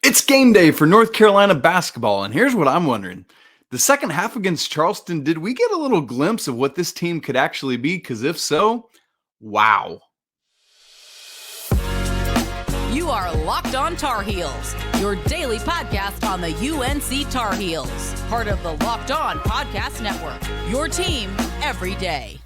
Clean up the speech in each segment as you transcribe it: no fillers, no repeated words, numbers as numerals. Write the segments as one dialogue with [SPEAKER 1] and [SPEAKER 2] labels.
[SPEAKER 1] It's game day for North Carolina basketball, and here's what I'm wondering. The second half against Charleston, did we get a little glimpse of what this team could actually be? Because if so, wow.
[SPEAKER 2] You are Locked On Tar Heels, your daily podcast on the UNC Tar Heels. Part of the Locked On Podcast Network, your team every day.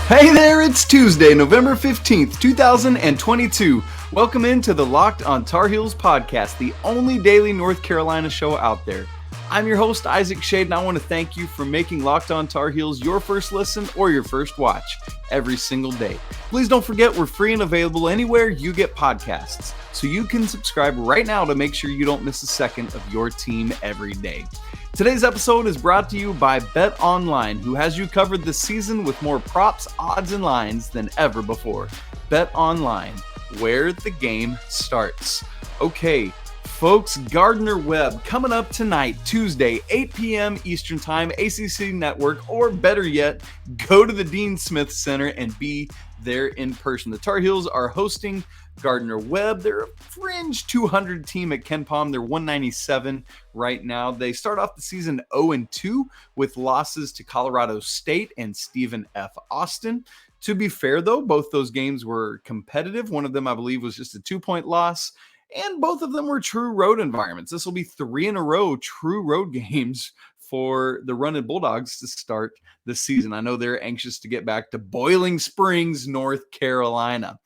[SPEAKER 1] Hey there, it's Tuesday, November 15th, 2022. Welcome into the Locked On Tar Heels podcast, the only daily North Carolina show out there. I'm your host, Isaac Schade, and I want to thank you for making Locked On Tar Heels your first listen or your first watch every single day. Please don't forget we're free and available anywhere you get podcasts, so you can subscribe right now to make sure you don't miss a second of your team every day. Today's episode is brought to you by Bet Online, who has you covered this season with more props, odds, and lines than ever before. Bet Online, where the game starts. Okay, folks, Gardner Webb coming up tonight, Tuesday, 8 p.m. Eastern Time, ACC Network, or better yet, go to the Dean Smith Center and be there in person. The Tar Heels are hosting Gardner Webb. They're a fringe 200 team at Ken Palm. They're 197 right now. They start off the season 0-2 with losses to Colorado State and Stephen F. Austin. To be fair, though, both those games were competitive. One of them, I believe, was just a 2-point loss, and both of them were true road environments. This will be 3 in a row true road games for the Runnin' Bulldogs to start the season. I know they're anxious to get back to Boiling Springs, North Carolina.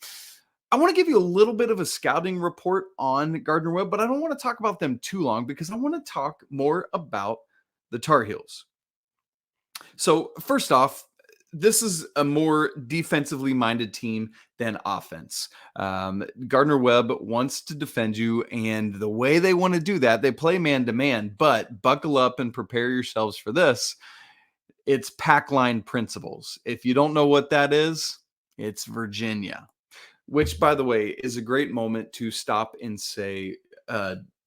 [SPEAKER 1] I want to give you a little bit of a scouting report on Gardner Webb, but I don't want to talk about them too long because I want to talk more about the Tar Heels. So first off, this is a more defensively minded team than offense. Gardner Webb wants to defend you, and the way they want to do that, they play man-to-man, but buckle up and prepare yourselves for this. It's pack line principles. If you don't know what that is, it's Virginia. Which, by the way, is a great moment to stop and say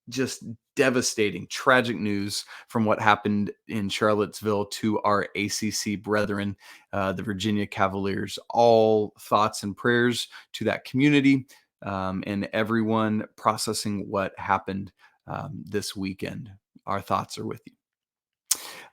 [SPEAKER 1] just devastating, tragic news from what happened in Charlottesville to our ACC brethren, the Virginia Cavaliers. All thoughts and prayers to that community and everyone processing what happened this weekend. Our thoughts are with you.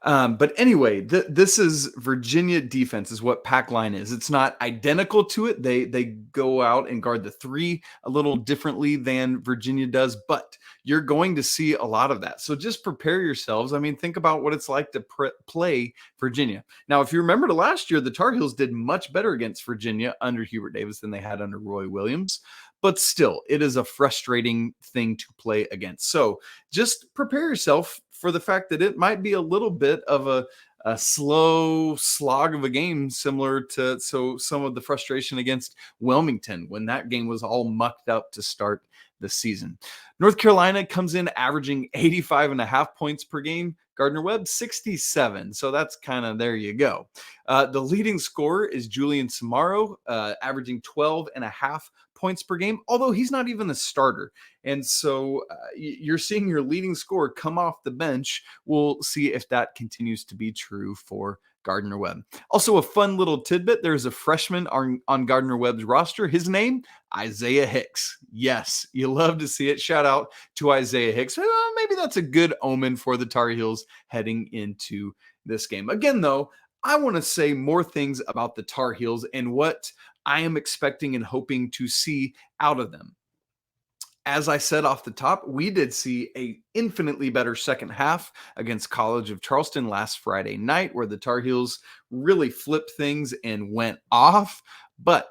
[SPEAKER 1] But anyway, this is Virginia defense is what pack line is. It's not identical to it. They go out and guard the 3 a little differently than Virginia does, but you're going to see a lot of that. So just prepare yourselves. I mean, think about what it's like to play Virginia. Now, if you remember to last year, the Tar Heels did much better against Virginia under Hubert Davis than they had under Roy Williams. But still, it is a frustrating thing to play against. So just prepare yourself for the fact that it might be a little bit of a slow slog of a game, similar to some of the frustration against Wilmington when that game was all mucked up to start the season. North Carolina comes in averaging 85.5 points per game. Gardner Webb, 67. So that's kind of, there you go. The leading scorer is Julian Samaro, averaging 12.5 points per game, although he's not even a starter. And so you're seeing your leading scorer come off the bench. We'll see if that continues to be true for Gardner Webb. Also, a fun little tidbit. There's a freshman on Gardner Webb's roster. His name, Isaiah Hicks. Yes, you love to see it. Shout out to Isaiah Hicks. Well, maybe that's a good omen for the Tar Heels heading into this game. Again, though, I want to say more things about the Tar Heels and what I am expecting and hoping to see out of them. As I said off the top, we did see a infinitely better second half against College of Charleston last Friday night, where the Tar Heels really flipped things and went off. But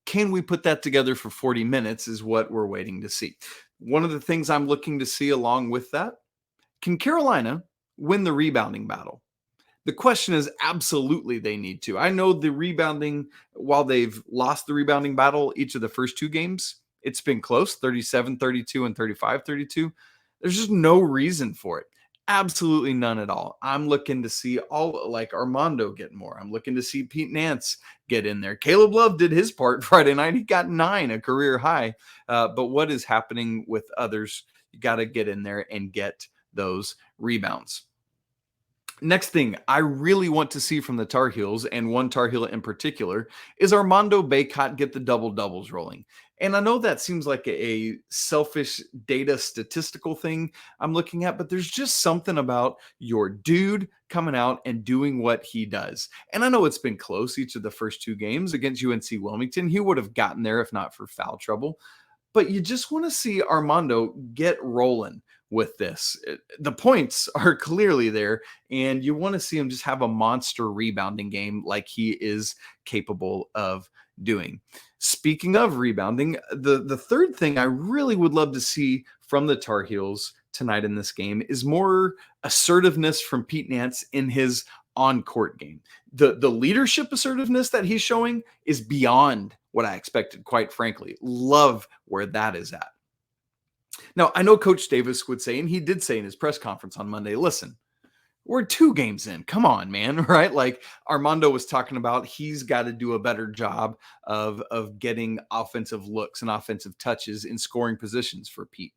[SPEAKER 1] can we put that together for 40 minutes is what we're waiting to see. One of the things I'm looking to see along with that, can Carolina win the rebounding battle? The question is absolutely they need to. I know the rebounding, while they've lost the rebounding battle each of the first 2 games, it's been close, 37-32 and 35-32. There's just no reason for it. Absolutely none at all. I'm looking to see all like Armando get more. I'm looking to see Pete Nance get in there. Caleb Love did his part Friday night. He got 9, a career high. But what is happening with others? You got to get in there and get those rebounds. Next thing I really want to see from the Tar Heels, and one Tar Heel in particular, is Armando Bacot get the double-doubles rolling. And I know that seems like a selfish data statistical thing I'm looking at, but there's just something about your dude coming out and doing what he does. And I know it's been close each of the first two games against UNC Wilmington. He would have gotten there if not for foul trouble. But you just want to see Armando get rolling with this. The points are clearly there, and you want to see him just have a monster rebounding game like he is capable of doing. Speaking of rebounding, the third thing I really would love to see from the Tar Heels tonight in this game is more assertiveness from Pete Nance in his on-court game. The leadership assertiveness that he's showing is beyond what I expected, quite frankly. Love where that is at. Now, I know Coach Davis would say, and he did say in his press conference on Monday, listen, we're 2 games in. Come on, man, right? Like Armando was talking about, he's got to do a better job of getting offensive looks and offensive touches in scoring positions for Pete.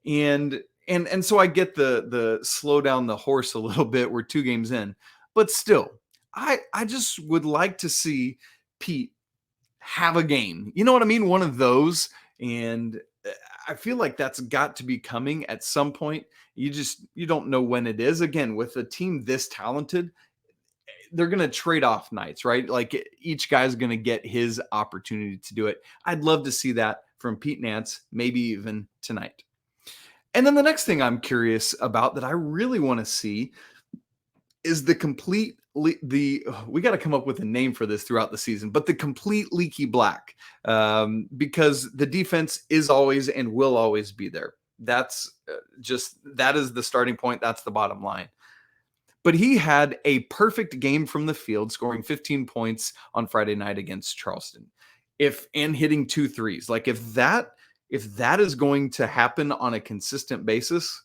[SPEAKER 1] And so I get the slow down the horse a little bit. We're 2 games in, but still, I just would like to see Pete have a game. You know what I mean? One of those. And I feel like that's got to be coming at some point. You don't know when it is. Again, with a team this talented, they're going to trade off nights, right? Like each guy's going to get his opportunity to do it. I'd love to see that from Pete Nance, maybe even tonight. And then the next thing I'm curious about that I really want to see is the complete we got to come up with a name for this throughout the season, but the complete Leaky Black, because the defense is always and will always be there. That's that is the starting point. That's the bottom line. But he had a perfect game from the field, scoring 15 points on Friday night against Charleston, and hitting 2 threes. Like if that is going to happen on a consistent basis,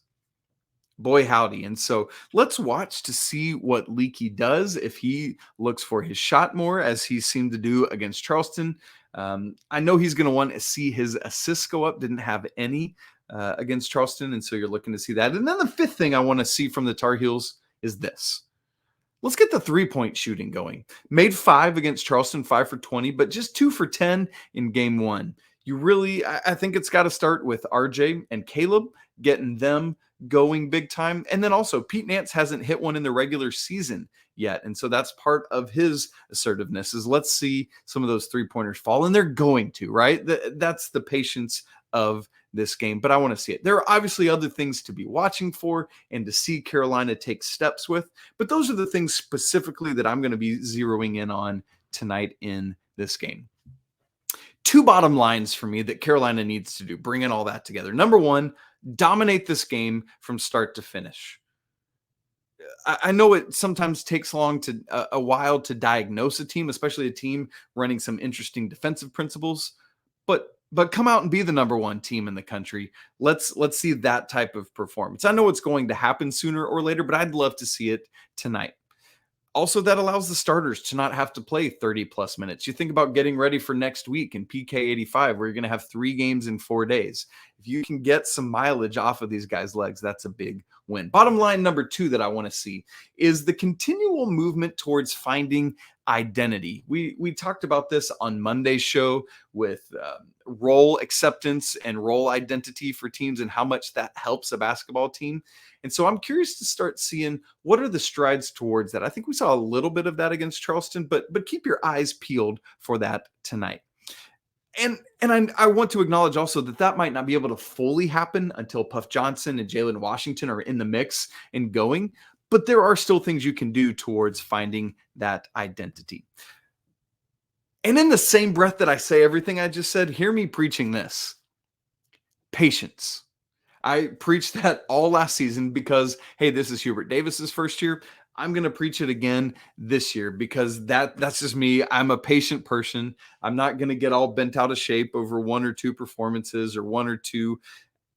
[SPEAKER 1] boy howdy. And so let's watch to see what Leaky does, if he looks for his shot more, as he seemed to do against Charleston. I know he's going to want to see his assists go up. Didn't have any against Charleston, and so you're looking to see that. And then the fifth thing I want to see from the Tar Heels is this. Let's get the 3-point shooting going. Made 5 against Charleston, 5 for 20, but just 2 for 10 in game 1. I think it's got to start with RJ and Caleb, getting them going big time. And then also Pete Nance hasn't hit one in the regular season yet. And so that's part of his assertiveness, is let's see some of those 3-pointers fall, and they're going to, right? That's the patience of this game, but I want to see it. There are obviously other things to be watching for and to see Carolina take steps with, but those are the things specifically that I'm going to be zeroing in on tonight in this game. 2 bottom lines for me that Carolina needs to do, bringing all that together. Number 1, dominate this game from start to finish. I know it sometimes takes a while to diagnose a team, especially a team running some interesting defensive principles, but come out and be the number 1 team in the country. Let's see that type of performance. I know it's going to happen sooner or later, but I'd love to see it tonight. Also, that allows the starters to not have to play 30-plus minutes. You think about getting ready for next week in PK 85, where you're going to have 3 games in 4 days. If you can get some mileage off of these guys' legs, that's a big win. Bottom line number 2 that I want to see is the continual movement towards finding identity. We talked about this on Monday's show with role acceptance and role identity for teams and how much that helps a basketball team. And so I'm curious to start seeing what are the strides towards that. I think we saw a little bit of that against Charleston, but keep your eyes peeled for that tonight. And I want to acknowledge also that might not be able to fully happen until Puff Johnson and Jalen Washington are in the mix and going, but there are still things you can do towards finding that identity. And in the same breath that I say everything I just said, hear me preaching this. Patience. I preached that all last season because, hey, this is Hubert Davis's first year. I'm going to preach it again this year because that's just me. I'm a patient person. I'm not going to get all bent out of shape over 1 or 2 performances or 1 or 2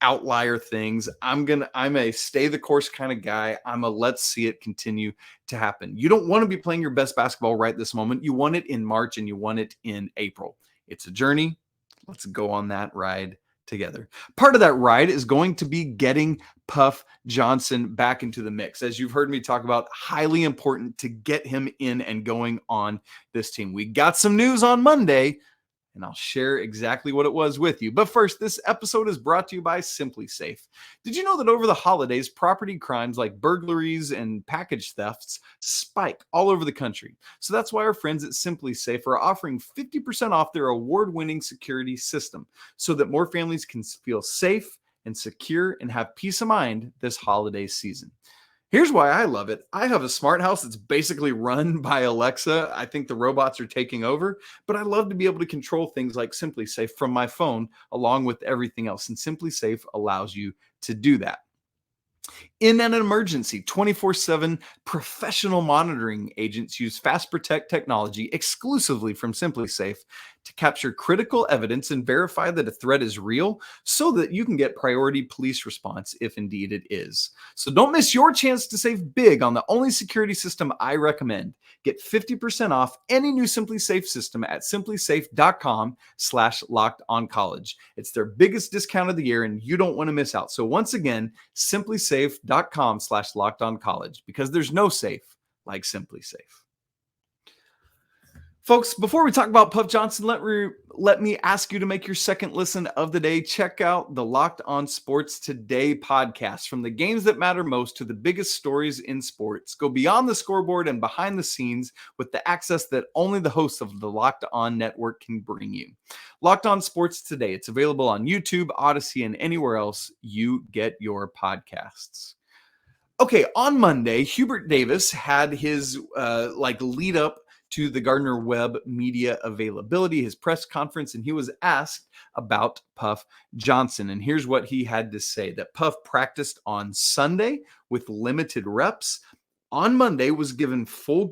[SPEAKER 1] outlier things. I'm a stay the course kind of guy. I'm a let's see it continue to happen. You don't want to be playing your best basketball right this moment. You want it in March and you want it in April. It's a journey. Let's go on that ride together. Part of that ride is going to be getting Puff Johnson back into the mix. As you've heard me talk about, highly important to get him in and going on this team. We got some news on Monday, and I'll share exactly what it was with you. But first, this episode is brought to you by Simply Safe. Did you know that over the holidays, property crimes like burglaries and package thefts spike all over the country? So that's why our friends at Simply Safe are offering 50% off their award-winning security system so that more families can feel safe and secure and have peace of mind this holiday season. Here's why I love it. I have a smart house that's basically run by Alexa. I think the robots are taking over, but I love to be able to control things like Simply Safe from my phone along with everything else. And Simply Safe allows you to do that. In an emergency, 24/7 professional monitoring agents use Fast Protect technology exclusively from SimpliSafe to capture critical evidence and verify that a threat is real so that you can get priority police response if indeed it is. So don't miss your chance to save big on the only security system I recommend. Get 50% off any new SimpliSafe system at simplysafe.com/lockedoncollege. It's their biggest discount of the year and you don't want to miss out. So once again, simplysafe.com/lockedoncollege, because there's no safe like SimpliSafe. Folks, before we talk about Puff Johnson, let me ask you to make your second listen of the day. Check out the Locked On Sports Today podcast. From the games that matter most to the biggest stories in sports, go beyond the scoreboard and behind the scenes with the access that only the hosts of the Locked On Network can bring you. Locked On Sports Today. It's available on YouTube, Odyssey, and anywhere else you get your podcasts. Okay, on Monday, Hubert Davis had his lead up to the Gardner Webb media availability, his press conference, and he was asked about Puff Johnson. And here's what he had to say: that Puff practiced on Sunday with limited reps. On Monday was given full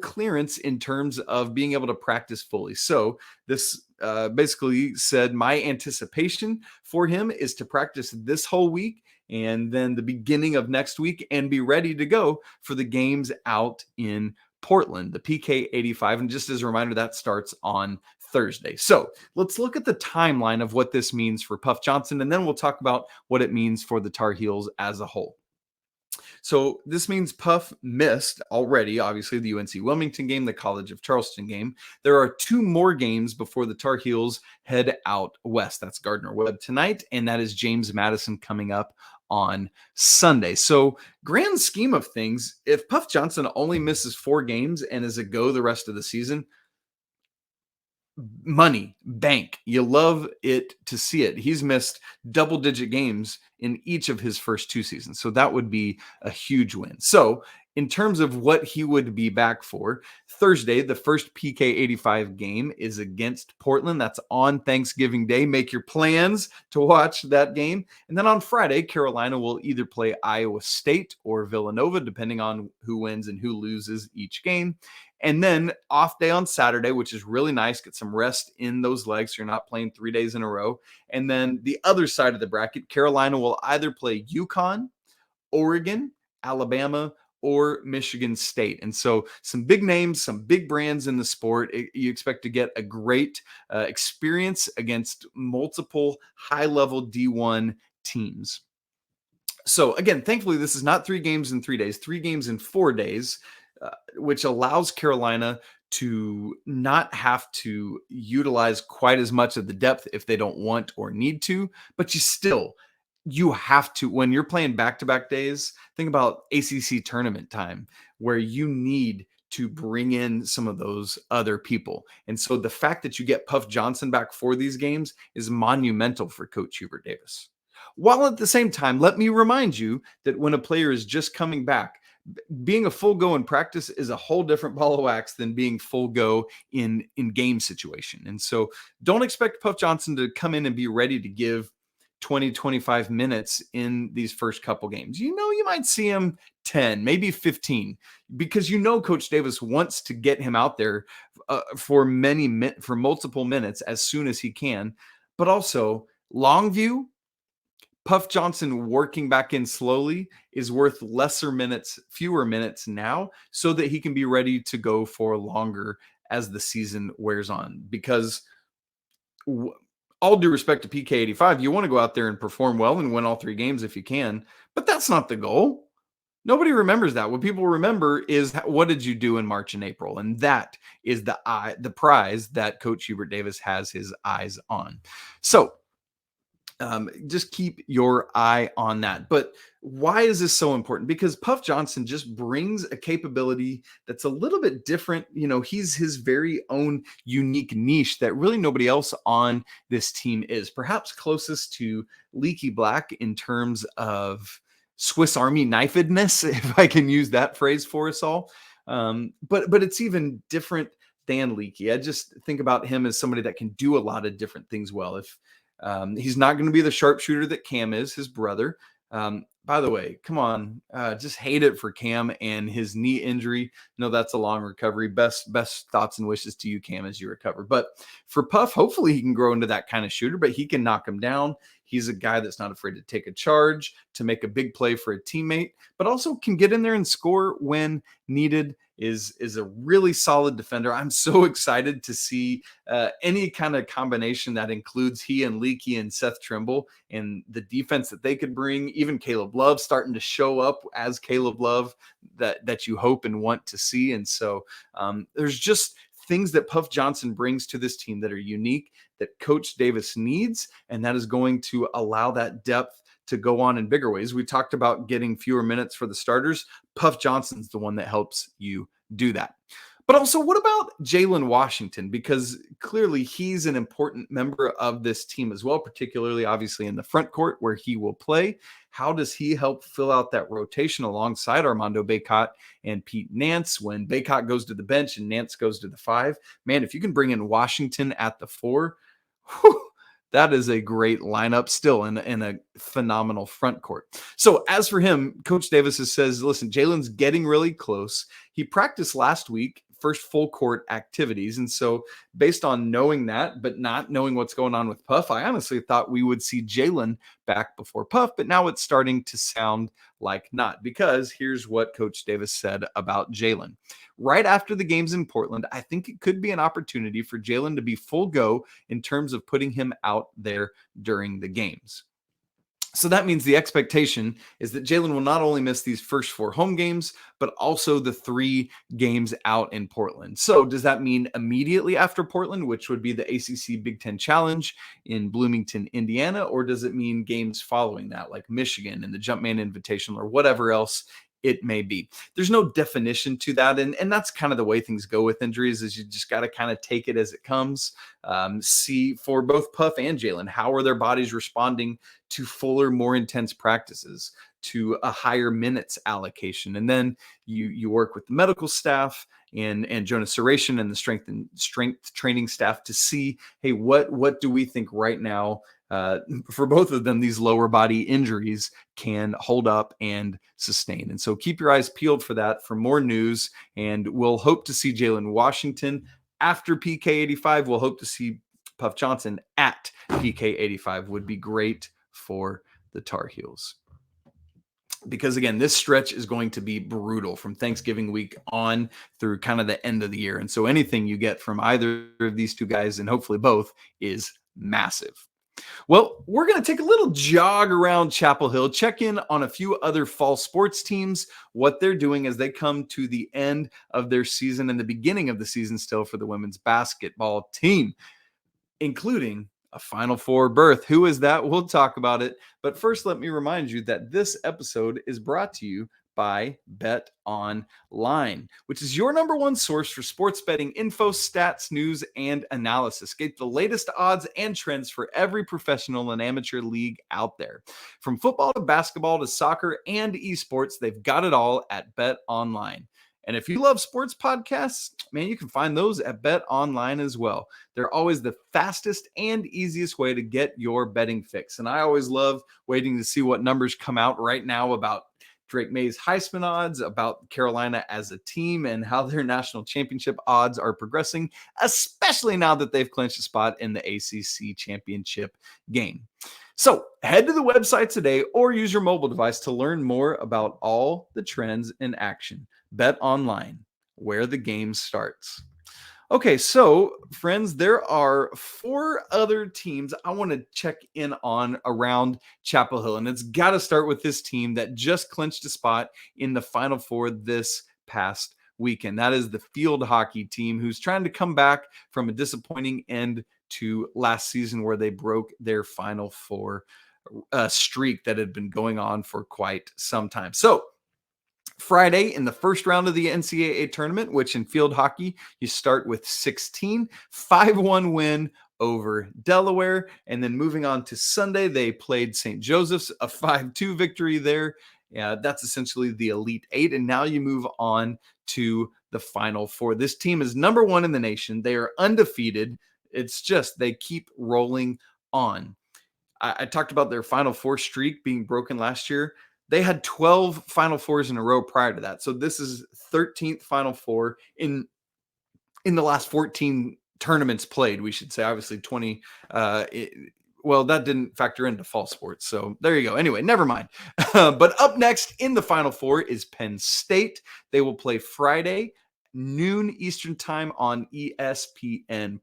[SPEAKER 1] clearance in terms of being able to practice fully. So this basically said my anticipation for him is to practice this whole week and then the beginning of next week and be ready to go for the games out in Portland, the PK85. And just as a reminder, that starts on Thursday. So let's look at the timeline of what this means for Puff Johnson, and then we'll talk about what it means for the Tar Heels as a whole. So this means Puff missed already, obviously, the UNC Wilmington game, the College of Charleston game. There are 2 more games before the Tar Heels head out west. That's Gardner Webb tonight, and that is James Madison coming up on Sunday. So grand scheme of things, if Puff Johnson only misses 4 games and is a go the rest of the season, money, bank. You love it to see it. He's missed double-digit games in each of his first 2 seasons. So that would be a huge win. So in terms of what he would be back for, Thursday, the first PK85 game is against Portland. That's on Thanksgiving Day. Make your plans to watch that game. And then on Friday, Carolina will either play Iowa State or Villanova, depending on who wins and who loses each game. And then off day on Saturday, which is really nice. Get some rest in those legs so you're not playing 3 days in a row. And then the other side of the bracket, Carolina will either play UConn, Oregon, Alabama, or Michigan State. And so some big names, some big brands in the sport. You expect to get a great experience against multiple high-level D1 teams. So again, thankfully, this is not 3 games in 3 days, 3 games in 4 days, which allows Carolina to not have to utilize quite as much of the depth if they don't want or need to, but you have to, when you're playing back-to-back days, think about ACC tournament time where you need to bring in some of those other people. And so the fact that you get Puff Johnson back for these games is monumental for Coach Hubert Davis. While at the same time, let me remind you that when a player is just coming back, being a full go in practice is a whole different ball of wax than being full go in game situation. And so don't expect Puff Johnson to come in and be ready to give 20, 25 minutes in these first couple games. You might see him 10, maybe 15, because Coach Davis wants to get him out there for multiple minutes as soon as he can. But also, long view, Puff Johnson working back in slowly is worth fewer minutes now, so that he can be ready to go for longer as the season wears on. Because all due respect to PK85, you want to go out there and perform well and win all 3 games if you can, but that's not the goal. Nobody remembers that. What people remember is what did you do in March and April? And that is the prize that Coach Hubert Davis has his eyes on. So just keep your eye on that. But why is this so important? Because Puff Johnson just brings a capability that's a little bit different. He's his very own unique niche that really nobody else on this team is. Perhaps closest to Leaky Black in terms of Swiss Army knifedness, if I can use that phrase for us all. But it's even different than Leaky. I just think about him as somebody that can do a lot of different things well. If he's not going to be the sharpshooter that Cam is, his brother. By the way, come on, just hate it for Cam and his knee injury. No, that's a long recovery. Best thoughts and wishes to you, Cam, as you recover. But for Puff, hopefully he can grow into that kind of shooter, but he can knock him down. He's a guy that's not afraid to take a charge, to make a big play for a teammate, but also can get in there and score when needed. Is a really solid defender. I'm so excited to see any kind of combination that includes he and Leaky and Seth Trimble and the defense that they could bring. Even Caleb Love starting to show up as Caleb Love that you hope and want to see. And so there's just things that Puff Johnson brings to this team that are unique, that Coach Davis needs, and that is going to allow that depth to go on in bigger ways. We talked about getting fewer minutes for the starters. Puff Johnson's the one that helps you do that. But also, what about Jalen Washington? Because clearly he's an important member of this team as well, particularly obviously in the front court where he will play. How does he help fill out that rotation alongside Armando, Bacot, and Pete Nance when Bacot goes to the bench and Nance goes to the 5? Man, if you can bring in Washington at the 4, that is a great lineup still in a phenomenal front court. So as for him, Coach Davis says, listen, Jalen's getting really close. He practiced last week, first full court activities. And so based on knowing that, but not knowing what's going on with Puff, I honestly thought we would see Jalen back before Puff, but now it's starting to sound like not, because here's what Coach Davis said about Jalen. Right after the games in Portland, I think it could be an opportunity for Jalen to be full go in terms of putting him out there during the games. So that means the expectation is that Jalen will not only miss these first 4 home games, but also the 3 games out in Portland. So does that mean immediately after Portland, which would be the ACC Big Ten Challenge in Bloomington, Indiana, or does it mean games following that, like Michigan and the Jumpman Invitational or whatever else it may be? There's no definition to that. And that's kind of the way things go with injuries, is you just got to kind of take it as it comes. See for both Puff and Jalen, how are their bodies responding to fuller, more intense practices, to a higher minutes allocation. And then you work with the medical staff and Jonas Suration and the strength training staff to see, hey, what do we think right now for both of them, these lower body injuries can hold up and sustain. And so keep your eyes peeled for that, for more news. And we'll hope to see Jalen Washington after PK85. We'll hope to see Puff Johnson at PK85. Would be great for the Tar Heels. Because again, this stretch is going to be brutal from Thanksgiving week on through kind of the end of the year. And so anything you get from either of these two guys, and hopefully both, is massive. Well, we're going to take a little jog around Chapel Hill, check in on a few other fall sports teams, what they're doing as they come to the end of their season and the beginning of the season still for the women's basketball team, including a Final Four berth. Who is that? We'll talk about it. But first, let me remind you that this episode is brought to you by Bet Online, which is your number one source for sports betting info, stats, news, and analysis. Get the latest odds and trends for every professional and amateur league out there. From football to basketball to soccer and esports, they've got it all at Bet Online. And if you love sports podcasts, man, you can find those at Bet Online as well. They're always the fastest and easiest way to get your betting fix. And I always love waiting to see what numbers come out right now about Drake May's Heisman odds, about Carolina as a team, and how their national championship odds are progressing, especially now that they've clinched a spot in the ACC championship game. So head to the website today or use your mobile device to learn more about all the trends in action. Bet Online, where the game starts. Okay, so friends, there are 4 other teams I want to check in on around Chapel Hill, and it's got to start with this team that just clinched a spot in the Final Four this past weekend. That is the field hockey team who's trying to come back from a disappointing end to last season where they broke their Final Four streak that had been going on for quite some time. So Friday in the first round of the NCAA tournament, which in field hockey, you start with 16, 5-1 win over Delaware. And then moving on to Sunday, they played St. Joseph's, a 5-2 victory there. Yeah, that's essentially the Elite Eight. And now you move on to the Final Four. This team is number 1 in the nation. They are undefeated. It's just they keep rolling on. I talked about their Final Four streak being broken last year. They had 12 Final Fours in a row prior to that. So this is 13th Final Four in the last 14 tournaments played, we should say. Obviously 20 well, that didn't factor into fall sports. So there you go. Anyway, never mind. But up next in the Final Four is Penn State. They will play Friday, noon Eastern time on ESPN+.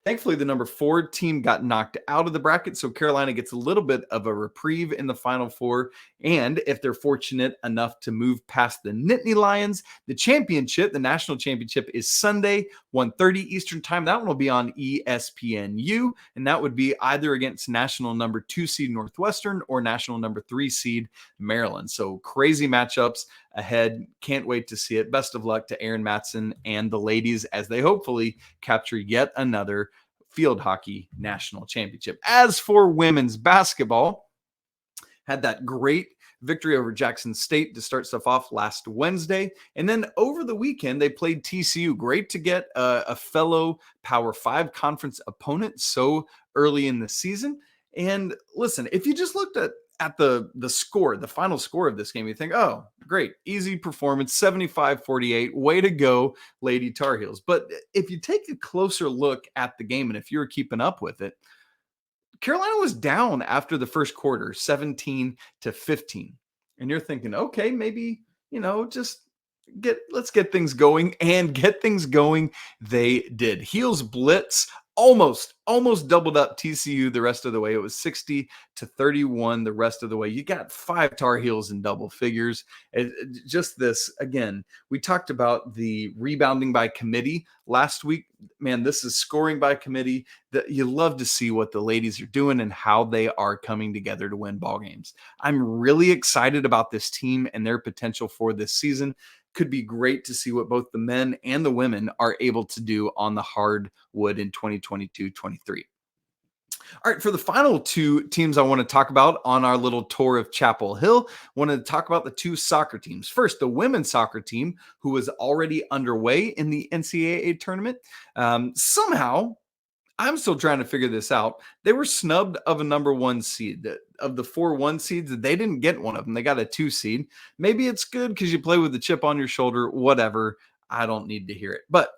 [SPEAKER 1] Thankfully, the number 4 team got knocked out of the bracket, so Carolina gets a little bit of a reprieve in the Final Four. And if they're fortunate enough to move past the Nittany Lions, the championship, the national championship, is Sunday, 1:30 Eastern time. That one will be on ESPNU, and that would be either against national number 2 seed Northwestern or national number 3 seed Maryland. So crazy matchups ahead. Can't wait to see it. Best of luck to Aaron Matson and the ladies as they hopefully capture yet another field hockey national championship. As for women's basketball, had that great victory over Jackson State to start stuff off last Wednesday. And then over the weekend, they played TCU. Great to get a fellow Power 5 conference opponent so early in the season. And listen, if you just looked at the score, the final score of this game, you think, oh, great, easy performance, 75-48, way to go, Lady Tar Heels. But if you take a closer look at the game, and if you were keeping up with it, Carolina was down after the first quarter, 17-15. And you're thinking, okay, maybe, just let's get things going, and get things going. They did. Heels blitz almost doubled up TCU the rest of the way. It was 60-31 the rest of the way. You got 5 Tar Heels in double figures. Just this, again, we talked about the rebounding by committee last week. Man, this is scoring by committee. You love to see what the ladies are doing and how they are coming together to win ball games. I'm really excited about this team and their potential for this season. Could be great to see what both the men and the women are able to do on the hardwood in 2022-23. All right, for the final 2 teams I want to talk about on our little tour of Chapel Hill, I wanted to talk about the 2 soccer teams. First, the women's soccer team, who was already underway in the NCAA tournament. Somehow, I'm still trying to figure this out. They were snubbed of a number 1 seed. Of the 4 1 seeds, they didn't get one of them. They got a 2 seed. Maybe it's good because you play with the chip on your shoulder, whatever. I don't need to hear it. But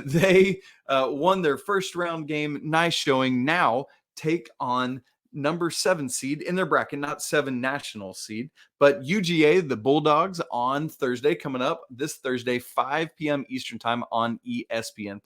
[SPEAKER 1] they won their first round game. Nice showing. Now take on number 7 seed in their bracket, not 7 national seed, but UGA, the Bulldogs, on Thursday, coming up this Thursday, 5 p.m. Eastern time on ESPN+.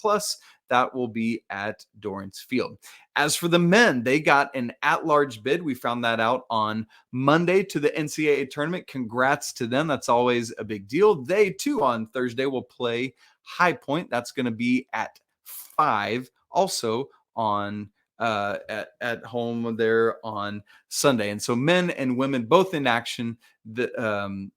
[SPEAKER 1] That will be at Dorrance Field. As for the men, they got an at-large bid. We found that out on Monday to the NCAA tournament. Congrats to them. That's always a big deal. They, too, on Thursday will play High Point. That's going to be at 5, also on at home there on Sunday. And so men and women both in action. The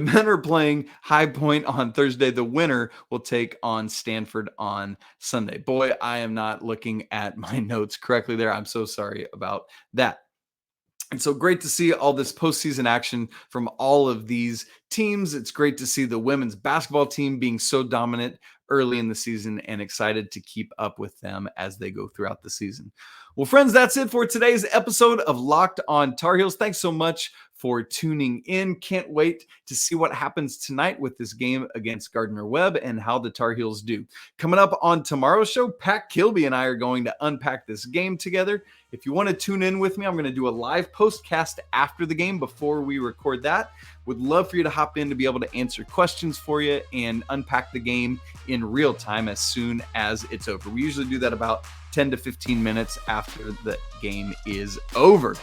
[SPEAKER 1] men are playing High Point on Thursday. The winner will take on Stanford on Sunday. Boy, I am not looking at my notes correctly there. I'm so sorry about that. And so great to see all this postseason action from all of these teams. It's great to see the women's basketball team being so dominant early in the season, and excited to keep up with them as they go throughout the season. Well, friends, that's it for today's episode of Locked on Tar Heels. Thanks so much for tuning in. Can't wait to see what happens tonight with this game against Gardner Webb and how the Tar Heels do. Coming up on tomorrow's show, Pat Kilby and I are going to unpack this game together. If you want to tune in with me, I'm going to do a live postcast after the game before we record that. Would love for you to hop in to be able to answer questions for you and unpack the game in real time as soon as it's over. We usually do that about 10 to 15 minutes after the game is over.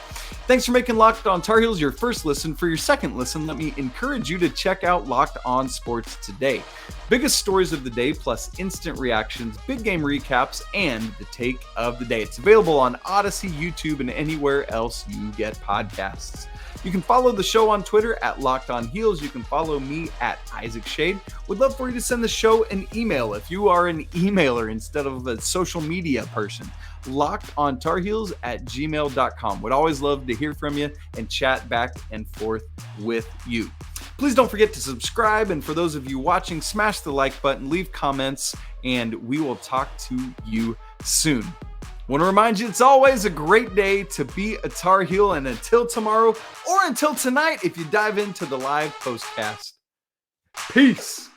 [SPEAKER 1] Thanks for making Locked On Tar Heels your first listen. For your second listen, let me encourage you to check out Locked On Sports today. Biggest stories of the day, plus instant reactions, big game recaps, and the take of the day. It's available on Odyssey, YouTube, and anywhere else you get podcasts. You can follow the show on Twitter at Locked On Heels. You can follow me at Isaac Schade. Would love for you to send the show an email if you are an emailer instead of a social media person. LockedOnTarHeels@gmail.com. Would always love to hear from you and chat back and forth with you. Please don't forget to subscribe. And for those of you watching, smash the like button, leave comments, and we will talk to you soon. Want to remind you, it's always a great day to be a Tar Heel, and until tomorrow or until tonight, if you dive into the live postcast. Peace.